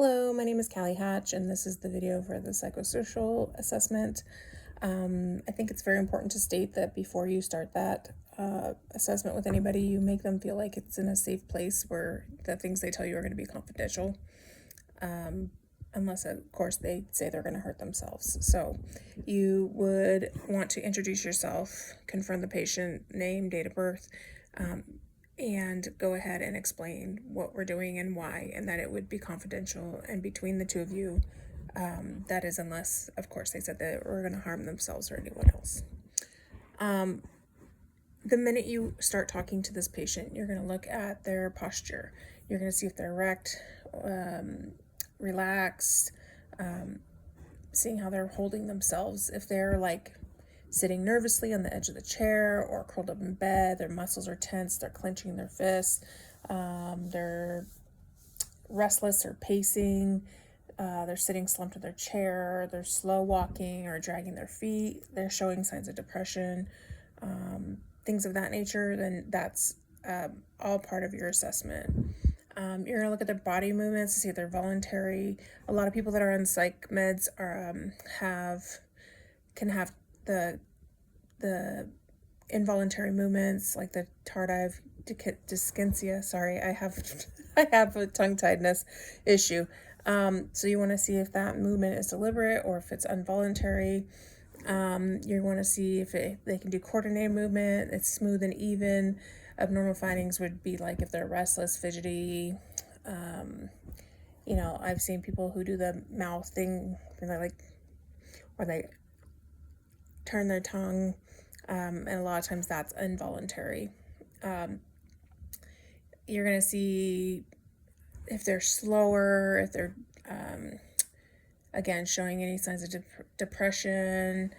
Hello, my name is Callie Hatch, and this is the video for the psychosocial assessment. I think it's very important to state that before you start that assessment with anybody, you make them feel like it's in a safe place where the things they tell you are going to be confidential, unless, of course, they say they're going to hurt themselves. So you would want to introduce yourself, confirm the patient name, date of birth, and go ahead and explain what we're doing and why, and that it would be confidential and between the two of you. That is, unless, of course, they said that we're going to harm themselves or anyone else. The minute you start talking to this patient, you're going to look at their posture. You're going to see if they're erect, relaxed, seeing how they're holding themselves. If they're like sitting nervously on the edge of the chair or curled up in bed, their muscles are tense, they're clenching their fists, they're restless or pacing, they're sitting slumped in their chair, they're slow walking or dragging their feet, they're showing signs of depression, things of that nature, then that's all part of your assessment. You're going to look at their body movements to see if they're voluntary. A lot of people that are on psych meds can have the involuntary movements, like the tardive dyskinesia. Sorry, I have a tongue-tiedness issue. So you want to see if that movement is deliberate or if it's involuntary. You want to see if they can do coordinated movement, it's smooth and even. Abnormal findings would be like if they're restless, fidgety. I've seen people who do the mouth thing, and they're like, or they turn their tongue, and a lot of times that's involuntary. You're going to see if they're slower, if they're, again, showing any signs of depression,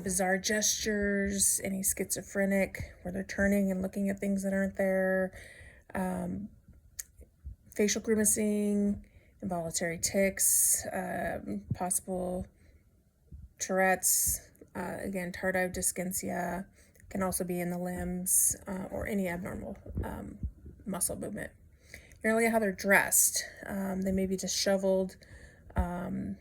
bizarre gestures, any schizophrenic, where they're turning and looking at things that aren't there, facial grimacing, involuntary tics, possible Tourette's, again, tardive dyskinesia, can also be in the limbs, or any abnormal muscle movement. You're going to look at how they're dressed. They may be disheveled. You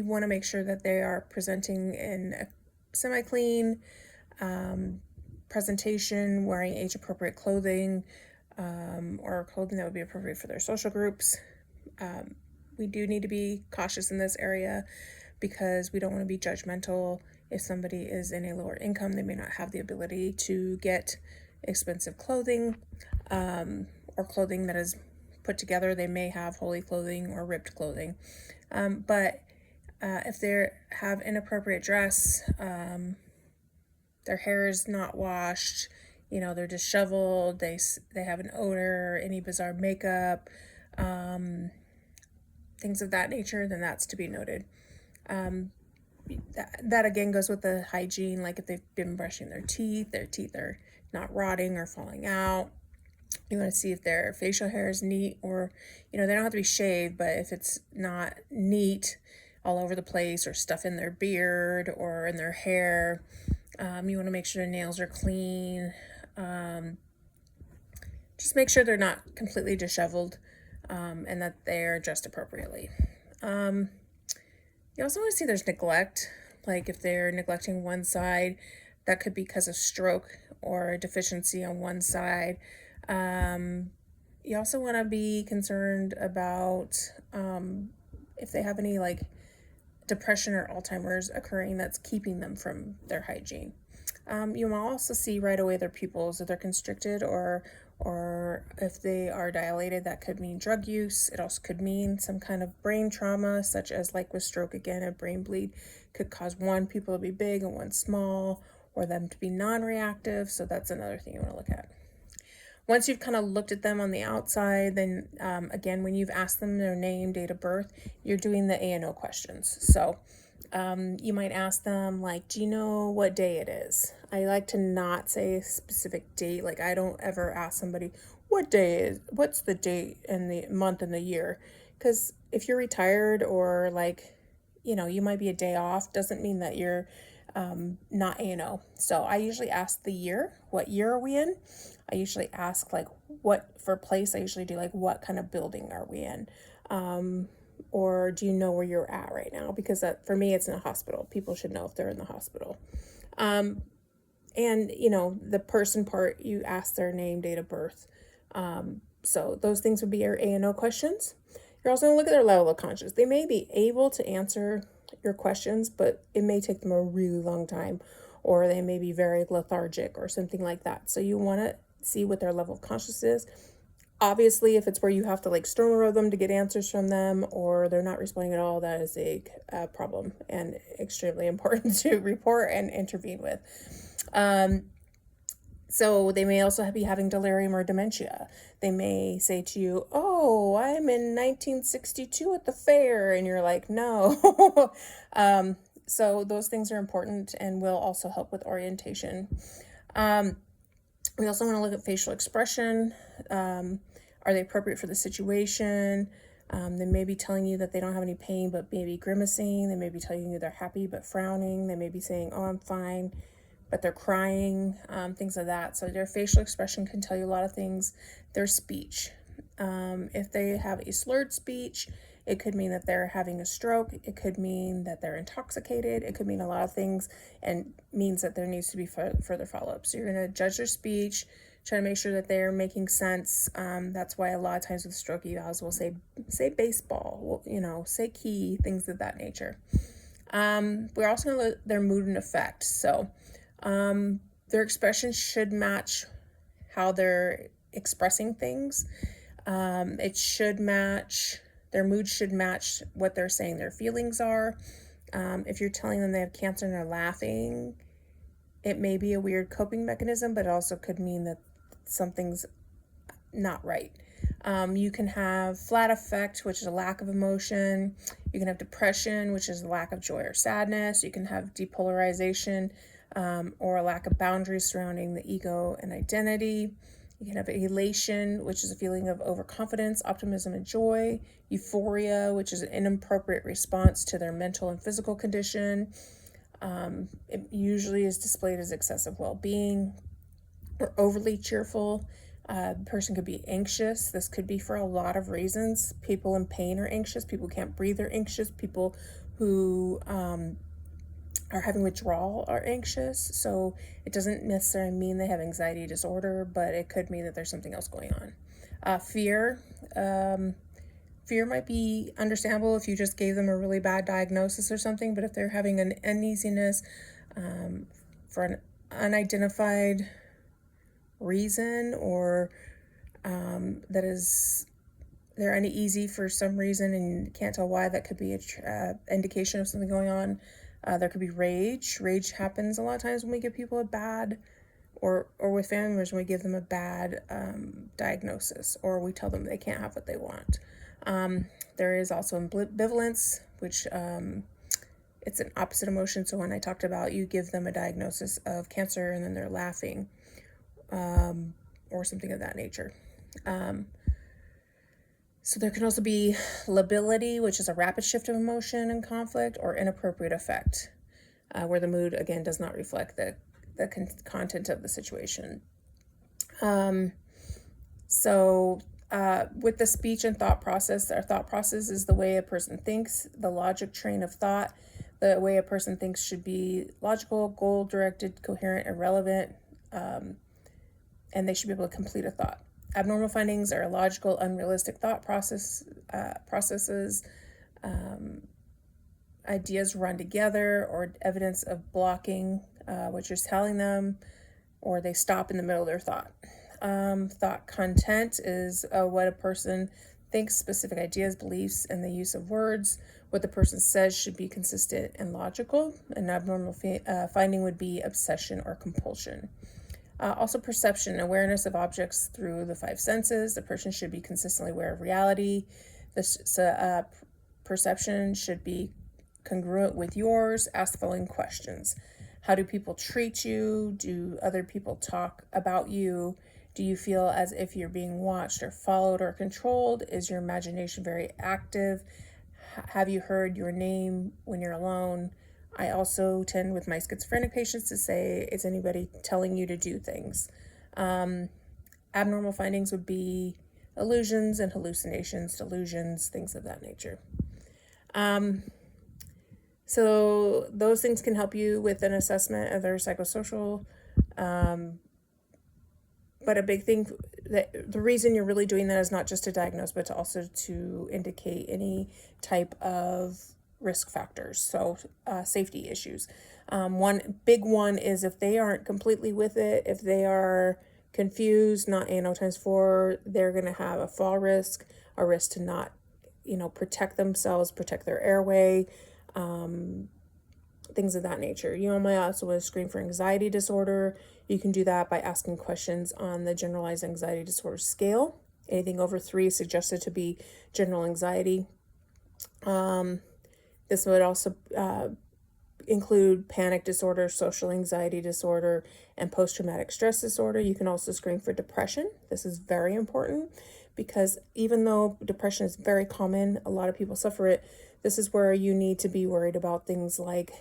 want to make sure that they are presenting in a semi-clean presentation, wearing age-appropriate clothing, or clothing that would be appropriate for their social groups. We do need to be cautious in this area because we don't want to be judgmental. If somebody is in a lower income, they may not have the ability to get expensive clothing, or clothing that is put together. They may have holey clothing or ripped clothing. But if they have inappropriate dress, their hair is not washed, they're disheveled, they have an odor, any bizarre makeup, things of that nature, then that's to be noted. That again goes with the hygiene, like if they've been brushing their teeth are not rotting or falling out. You want to see if their facial hair is neat, or, they don't have to be shaved, but if it's not neat, all over the place, or stuff in their beard or in their hair, you want to make sure their nails are clean. Just make sure they're not completely disheveled, and that they're dressed appropriately. You also want to see there's neglect, like if they're neglecting one side, that could be because of stroke or deficiency on one side. You also want to be concerned about if they have any like depression or Alzheimer's occurring that's keeping them from their hygiene. You will also see right away their pupils, if they're constricted or if they are dilated. That could mean drug use. It also could mean some kind of brain trauma, such as like with stroke, again, a brain bleed could cause one pupil to be big and one small, or them to be non-reactive. So that's another thing you want to look at. Once you've kind of looked at them on the outside, then again, when you've asked them their name, date of birth, you're doing the A&O questions. So you might ask them, like, do you know what day it is? I like to not say a specific date. Like, I don't ever ask somebody, what's the date and the month and the year? Because if you're retired, or like, you might be a day off, doesn't mean that you're not A&O. So I usually ask the year. What year are we in? I usually ask, like, what for place. I usually do like, what kind of building are we in? Or do you know where you're at right now? Because that, for me, it's in a hospital. People should know if they're in the hospital. And, the person part, you ask their name, date of birth. So those things would be your A and O questions. You're also going to look at their level of conscious. They may be able to answer your questions, but it may take them a really long time, or they may be very lethargic or something like that. So you want to see what their level of consciousness is. Obviously, if it's where you have to like steamroll them to get answers from them, or they're not responding at all, that is a problem and extremely important to report and intervene with. So they may also be having delirium or dementia. They may say to you, "Oh, I'm in 1962 at the fair," and you're like, "No." So those things are important and will also help with orientation. We also want to look at facial expression. Are they appropriate for the situation? They may be telling you that they don't have any pain, but maybe grimacing. They may be telling you they're happy, but frowning. They may be saying, "Oh, I'm fine," but they're crying, things like that. So their facial expression can tell you a lot of things. Their speech. If they have a slurred speech, it could mean that they're having a stroke. It could mean that they're intoxicated. It could mean a lot of things, and means that there needs to be further follow-up. So you're going to judge their speech, try to make sure that they're making sense. That's why a lot of times with stroke evals we'll say baseball, say key, things of that nature. We're also going to look at their mood and effect. So their expression should match how they're expressing things. It should match, their mood should match what they're saying their feelings are. If you're telling them they have cancer and they're laughing, it may be a weird coping mechanism, but it also could mean that something's not right. You can have flat affect, which is a lack of emotion. You can have depression, which is a lack of joy or sadness. You can have depolarization, or a lack of boundaries surrounding the ego and identity. You can have elation, which is a feeling of overconfidence, optimism, and joy. Euphoria, which is an inappropriate response to their mental and physical condition. It usually is displayed as excessive well-being or overly cheerful. The person could be anxious. This could be for a lot of reasons. People in pain are anxious. People who can't breathe are anxious. People who are having withdrawal are anxious. So it doesn't necessarily mean they have anxiety disorder, but it could mean that there's something else going on. Fear. Fear might be understandable if you just gave them a really bad diagnosis or something, but if they're having an uneasiness for an unidentified reason, or that is they're uneasy for some reason and you can't tell why, that could be an indication of something going on. There could be rage. Rage happens a lot of times when we give people a bad, or with family members when we give them a bad diagnosis, or we tell them they can't have what they want. There is also ambivalence, which it's an opposite emotion. So when I talked about you give them a diagnosis of cancer and then they're laughing, or something of that nature. So there can also be lability, which is a rapid shift of emotion and conflict, or inappropriate effect, where the mood, again, does not reflect the content of the situation. With the speech and thought process, our thought process is the way a person thinks, the logic train of thought. The way a person thinks should be logical, goal-directed, coherent, irrelevant, and they should be able to complete a thought. Abnormal findings are illogical, unrealistic thought processes, ideas run together, or evidence of blocking what you're telling them, or they stop in the middle of their thought. Thought content is what a person thinks, specific ideas, beliefs, and the use of words. What the person says should be consistent and logical. An abnormal finding would be obsession or compulsion. Also perception, awareness of objects through the five senses. The person should be consistently aware of reality. This perception should be congruent with yours. Ask the following questions. How do people treat you? Do other people talk about you? Do you feel as if you're being watched or followed or controlled? Is your imagination very active? Have you heard your name when you're alone? I also tend with my schizophrenic patients to say, is anybody telling you to do things? Abnormal findings would be illusions and hallucinations, delusions, things of that nature. So those things can help you with an assessment of their psychosocial. But a big thing that the reason you're really doing that is not just to diagnose, but to also to indicate any type of risk factors. So safety issues. One big one is if they aren't completely with it, if they are confused, not ANO times 4, they're going to have a fall risk, a risk to not, protect themselves, protect their airway, things of that nature. You might also want to screen for anxiety disorder. You can do that by asking questions on the generalized anxiety disorder scale. Anything over 3 is suggested to be general anxiety. This would also include panic disorder, social anxiety disorder, and post-traumatic stress disorder. You can also screen for depression. This is very important because even though depression is very common, a lot of people suffer it. This is where you need to be worried about things like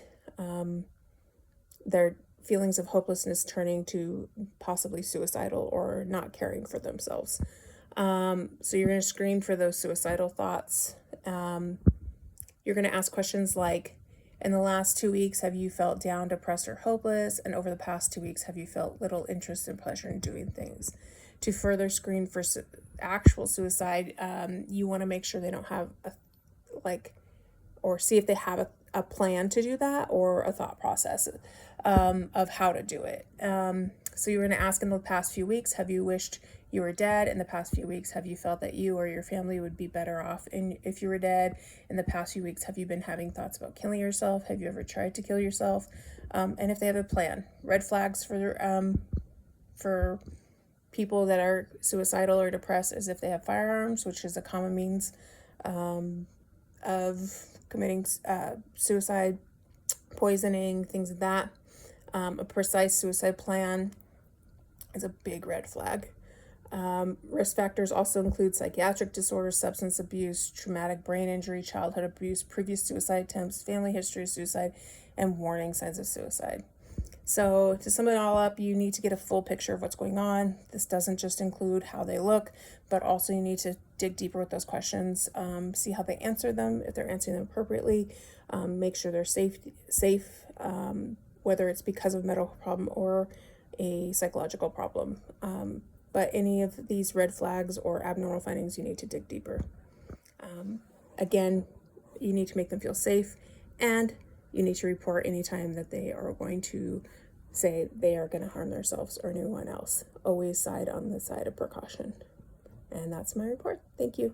their feelings of hopelessness turning to possibly suicidal or not caring for themselves. So you're going to screen for those suicidal thoughts. You're going to ask questions like, in the last 2 weeks, have you felt down, depressed, or hopeless? And over the past 2 weeks, have you felt little interest and pleasure in doing things? To further screen for actual suicide, you want to make sure they don't have or see if they have a plan to do that or a thought process of how to do it. So you're going to ask, in the past few weeks, have you wished you were dead? In the past few weeks, have you felt that you or your family would be better off if you were dead? In the past few weeks, have you been having thoughts about killing yourself? Have you ever tried to kill yourself? And if they have a plan. Red flags for people that are suicidal or depressed is if they have firearms, which is a common means of committing suicide, poisoning, things like that. A precise suicide plan is a big red flag. Risk factors also include psychiatric disorders, substance abuse, traumatic brain injury, childhood abuse, previous suicide attempts, family history of suicide, and warning signs of suicide. So to sum it all up, you need to get a full picture of what's going on. This doesn't just include how they look, but also you need to dig deeper with those questions, see how they answer them, if they're answering them appropriately, make sure they're safe, whether it's because of a medical problem or a psychological problem. But any of these red flags or abnormal findings, you need to dig deeper. Again, you need to make them feel safe, and you need to report anytime that they are going to say they are going to harm themselves or anyone else. Always side on the side of precaution. And that's my report. Thank you.